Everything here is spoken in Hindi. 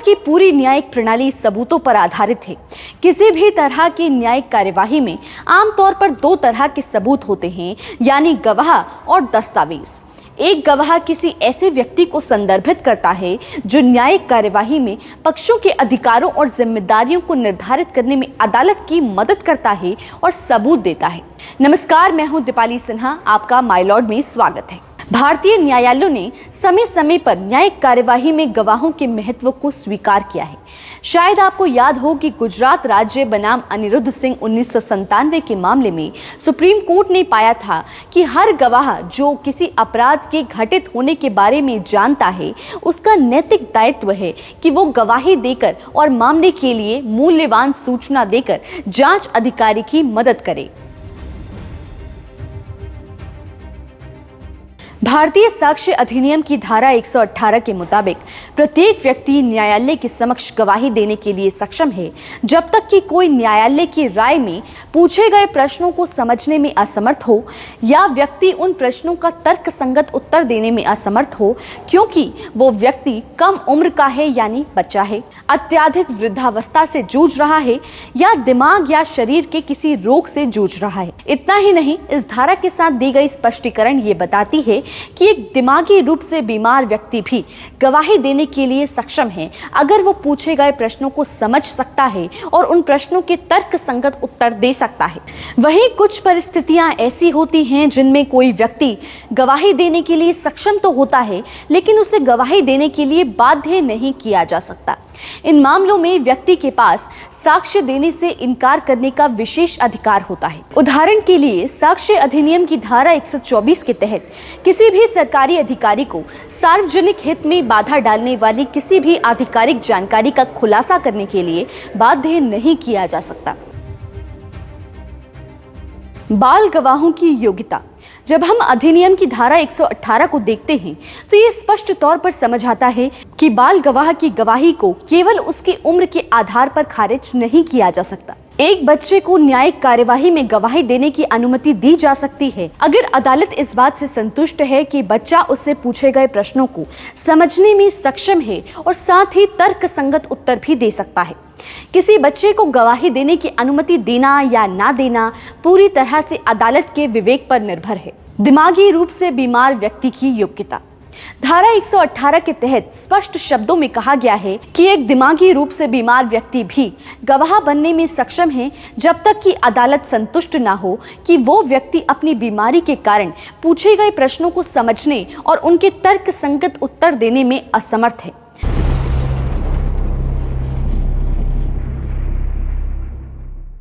भारत की पूरी न्यायिक प्रणाली सबूतों पर आधारित है। किसी भी तरह की न्यायिक कार्यवाही में आमतौर पर दो तरह के सबूत होते हैं, यानी गवाह और दस्तावेज। एक गवाह किसी ऐसे व्यक्ति को संदर्भित करता है जो न्यायिक कार्यवाही में पक्षों के अधिकारों और जिम्मेदारियों को निर्धारित करने में अदालत की मदद करता है और सबूत देता है। नमस्कार, मैं हूं दीपाली सिन्हा, आपका माय लॉर्ड में स्वागत है। भारतीय न्यायालयों ने समय समय पर न्यायिक कार्यवाही में गवाहों के महत्व को स्वीकार किया है। शायद आपको याद हो कि गुजरात राज्य बनाम अनिरुद्ध सिंह 1997 के मामले में सुप्रीम कोर्ट ने पाया था कि हर गवाह जो किसी अपराध के घटित होने के बारे में जानता है, उसका नैतिक दायित्व है कि वो गवाही देकर और मामले के लिए मूल्यवान सूचना देकर जांच अधिकारी की मदद करे। भारतीय साक्ष्य अधिनियम की धारा 118 के मुताबिक प्रत्येक व्यक्ति न्यायालय के समक्ष गवाही देने के लिए सक्षम है जब तक कि कोई न्यायालय की राय में पूछे गए प्रश्नों को समझने में असमर्थ हो या व्यक्ति उन प्रश्नों का तर्कसंगत उत्तर देने में असमर्थ हो, क्योंकि वो व्यक्ति कम उम्र का है यानी बच्चा है, अत्यधिक वृद्धावस्था से जूझ रहा है या दिमाग या शरीर के किसी रोग से जूझ रहा है। इतना ही नहीं, इस धारा के साथ दी गई स्पष्टीकरण ये बताती है कि एक दिमागी रूप से बीमार व्यक्ति भी गवाही देने के लिए सक्षम है अगर वो पूछे गए प्रश्नों को समझ सकता है और उन प्रश्नों के तर्कसंगत उत्तर दे सकता है। वहीं कुछ परिस्थितियां ऐसी होती हैं जिनमें कोई व्यक्ति गवाही देने के लिए सक्षम तो होता है, लेकिन उसे गवाही देने के लिए बाध्य नहीं किया जा सकता। इन मामलों में व्यक्ति के पास साक्ष्य देने से इनकार करने का विशेष अधिकार होता है। उदाहरण के लिए, साक्ष्य अधिनियम की धारा 124 के तहत किसी भी सरकारी अधिकारी को सार्वजनिक हित में बाधा डालने वाली किसी भी आधिकारिक जानकारी का खुलासा करने के लिए बाध्य नहीं किया जा सकता। बाल गवाहों की योग्यता। जब हम अधिनियम की धारा 118 को देखते हैं तो ये स्पष्ट तौर पर समझ आता है कि बाल गवाह की गवाही को केवल उसकी उम्र के आधार पर खारिज नहीं किया जा सकता। एक बच्चे को न्यायिक कार्यवाही में गवाही देने की अनुमति दी जा सकती है अगर अदालत इस बात से संतुष्ट है कि बच्चा उससे पूछे गए प्रश्नों को समझने में सक्षम है और साथ ही तर्कसंगत उत्तर भी दे सकता है। किसी बच्चे को गवाही देने की अनुमति देना या ना देना पूरी तरह से अदालत के विवेक पर निर्भर है। दिमागी रूप से बीमार व्यक्ति की योग्यता। धारा 118 के तहत स्पष्ट शब्दों में कहा गया है कि एक दिमागी रूप से बीमार व्यक्ति भी गवाह बनने में सक्षम है जब तक कि अदालत संतुष्ट ना हो कि वो व्यक्ति अपनी बीमारी के कारण पूछे गए प्रश्नों को समझने और उनके तर्कसंगत उत्तर देने में असमर्थ है।